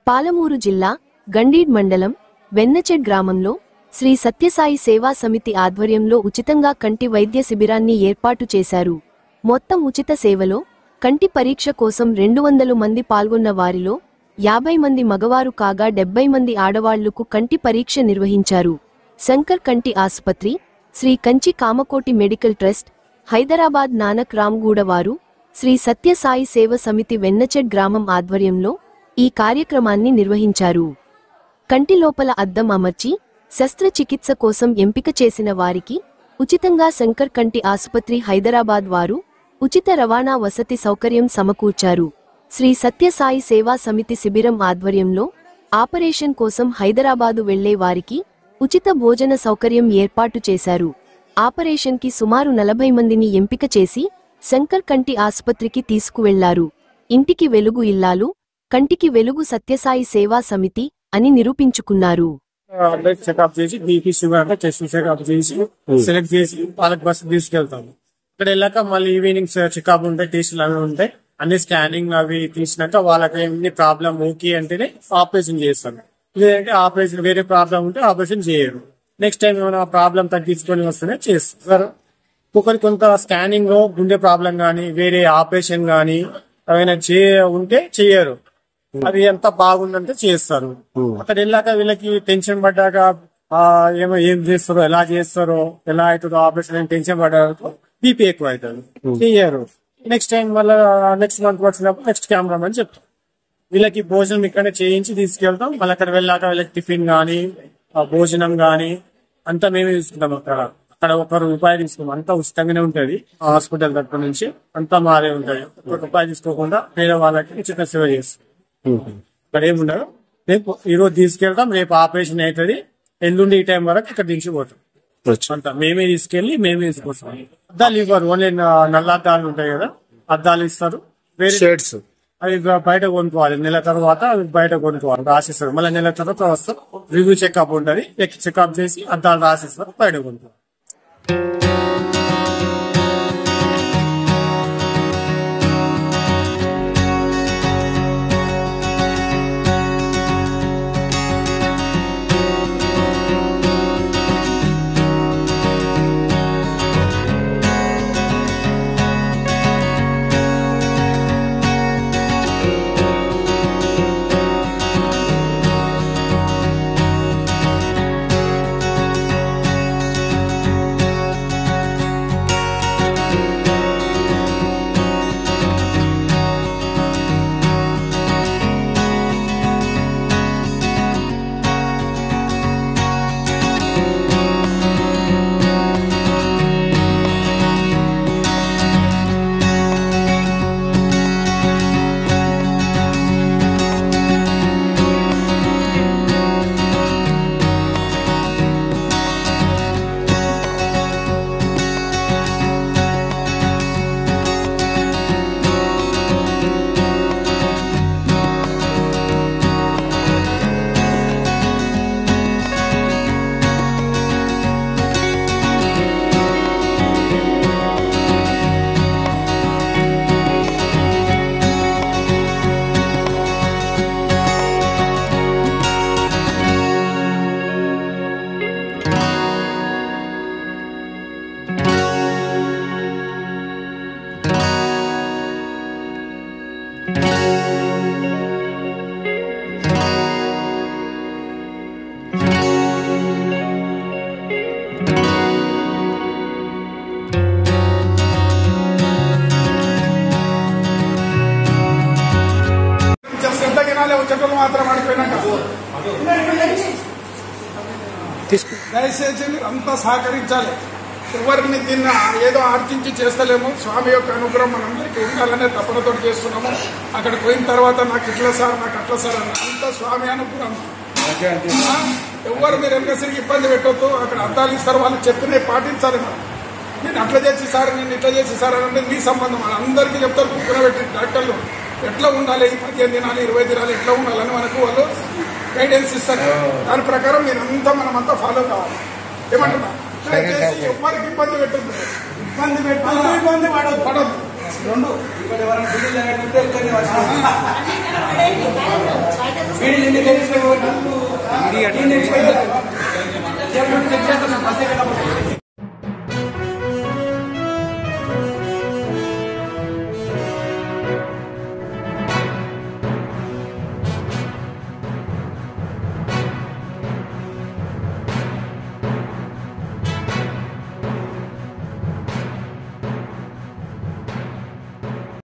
పాలమూరు జిల్లా గండీడ్ మండలం వెన్నచెడ్ గ్రామంలో శ్రీ సత్యసాయి సేవా సమితి ఆధ్వర్యంలో ఉచితంగా కంటి వైద్య శిబిరాన్ని ఏర్పాటు చేశారు. మొత్తం ఉచిత సేవలో కంటి పరీక్ష కోసం 200 మంది పాల్గొన్న వారిలో 50 మంది మగవారు కాగా 70 మంది ఆడవాళ్లకు కంటి పరీక్ష నిర్వహించారు. శంకర్ కంటి ఆసుపత్రి, శ్రీ కంచి కామకోటి మెడికల్ ట్రస్ట్, హైదరాబాద్ నానక్ రామ్గూడ వారు, శ్రీ సత్యసాయి సేవ సమితి వెన్నచెడ్ గ్రామం ఆధ్వర్యంలో ఈ కార్యక్రమాన్ని నిర్వహించారు. కంటి లోపల అద్దం అమర్చి శస్త్రచికిత్స కోసం ఎంపిక చేసిన వారికి ఉచితంగా శంకర్ కంటి ఆసుపత్రి హైదరాబాద్ వారు ఉచిత రవాణా వసతి సౌకర్యం సమకూర్చారు. శ్రీ సత్యసాయి సేవా సమితి శిబిరం ఆధ్వర్యంలో ఆపరేషన్ కోసం హైదరాబాదు వెళ్లే వారికి ఉచిత భోజన సౌకర్యం ఏర్పాటు చేశారు. ఆపరేషన్ కి సుమారు 40 మందిని ఎంపిక చేసి శంకర్ కంటి ఆసుపత్రికి తీసుకువెళ్లారు. ఇంటికి వెలుగు ఇల్లాలు, కంటికి వెలుగు సత్యసాయి సేవా సమితి అని నిరూపించుకున్నారు. చెకప్ చేసి బీపీ షుగర్ అంటే టెస్ట్ చెకప్ చేసి సెలెక్ట్ చేసి వాళ్ళకి బస్సు తీసుకెళ్తాము. ఇక్కడ వెళ్ళాక మళ్ళీ ఈవినింగ్ చెకప్ ఉంటాయి, టెస్టులు అవి ఉంటాయి. అన్ని స్కానింగ్ అవి తీసినాక వాళ్ళకి ఏమి ప్రాబ్లం ఓకే అంటేనే ఆపరేషన్ చేస్తాను. లేదంటే ఆపరేషన్ వేరే ప్రాబ్లం ఉంటే ఆపరేషన్ చేయరు. నెక్స్ట్ టైం ఏమైనా ప్రాబ్లం తగ్గించుకొని వస్తేనే చేస్తారు. ఒకరికి కొంత స్కానింగ్ లో గుండె ప్రాబ్లం గానీ వేరే ఆపరేషన్ గానీ ఏమైనా ఉంటే చెయ్యరు. అది ఎంత బాగుందంటే చేస్తారు. అక్కడ వెళ్ళాక వీళ్ళకి టెన్షన్ పడ్డాక ఏం చేస్తారో, ఎలా చేస్తారో, ఎలా అవుతుందో ఆపరేషన్ టెన్షన్ పడ్డాక బీపీ ఎక్కువ అవుతుంది, చెయ్యరు. నెక్స్ట్ టైం మళ్ళీ నెక్స్ట్ మంత్ వచ్చినప్పుడు నెక్స్ట్ కెమెరామెన్ చెప్తాం. వీళ్ళకి భోజనం ఇక్కడే చేయించి తీసుకెళ్తాం. మళ్ళీ అక్కడ వెళ్ళాక వీళ్ళకి టిఫిన్ గానీ భోజనం గానీ అంతా మేమే తీసుకుంటాం. అక్కడ ₹1 తీసుకుంటాం. అంతా ఉచితంగానే ఉంటది. హాస్పిటల్ తరపు నుంచి అంతా మారే ఉంటది. ₹1 తీసుకోకుండా వేరే వాళ్ళకి ఉచిత సేవ చేస్తాం. ఇక్కడ ఏముండదు. రేపు ఈరోజు తీసుకెళ్తాం, రేపు ఆపరేషన్ అవుతుంది, ఎల్లుండి ఈ టైం వరకు ఇక్కడ దించిపోతాం. అంతా మేమే తీసుకెళ్లి మేమే తీసుకొస్తాం. అద్దాలు ఇవ్వరు, ఓన్లీ నల్ల అద్దాలు ఉంటాయి కదా, అద్దాలు ఇస్తారు. వేరే షేడ్స్ అవి బయట కొనుక్కోవాలి. నెల తర్వాత అవి బయట కొనుక్కోవాలి, రాసిస్తారు. మళ్ళీ నెల తర్వాత వస్తారు, రివ్యూ చెకప్ ఉంటుంది, చెకప్ చేసి అద్దాలు రాసిస్తారు, బయట కొనుక్కోవాలి. చెట్లు మాత్రం అడిపోయినాక దయచేసి మీరు అంతా సహకరించాలి. ఎవరిని తిన్నా ఏదో ఆర్చించి చేస్తలేము. స్వామి యొక్క అనుగ్రహం మనందరికీ ఉండాలనే తపనతో చేస్తున్నాము. అక్కడికి పోయిన తర్వాత నాకు ఇట్లా సార్, నాకు అట్లా సార్ అన్న అంతా స్వామి అనుగ్రహం. ఎవరు మీరు వెనకసరికి ఇబ్బంది పెట్టొద్దు. అక్కడ అద్దాలు ఇస్తారు, వాళ్ళు చెప్పినవి పాటించాలి. మనం నేను అట్లా చేసి సార్, నేను ఇట్లా చేసి సార్ అని అంటే మీ సంబంధం. అందరికీ చెప్తారు, కుక్కున పెట్టి డాక్టర్లు ఎట్లా ఉండాలి, 15 దినాలు 20 దినాలు ఎట్లా ఉండాలని మనకు వాళ్ళు గైడెన్స్ ఇస్తారు. దాని ప్రకారం మీరంతా మనమంతా ఫాలో కావాలి. ఏమంటున్నా, ఎవరికి ఇబ్బంది పెట్టద్దు, ఇబ్బంది పడద్దు. రెండు ఇక్కడ ఎవరైనా చెక్ చేస్తాను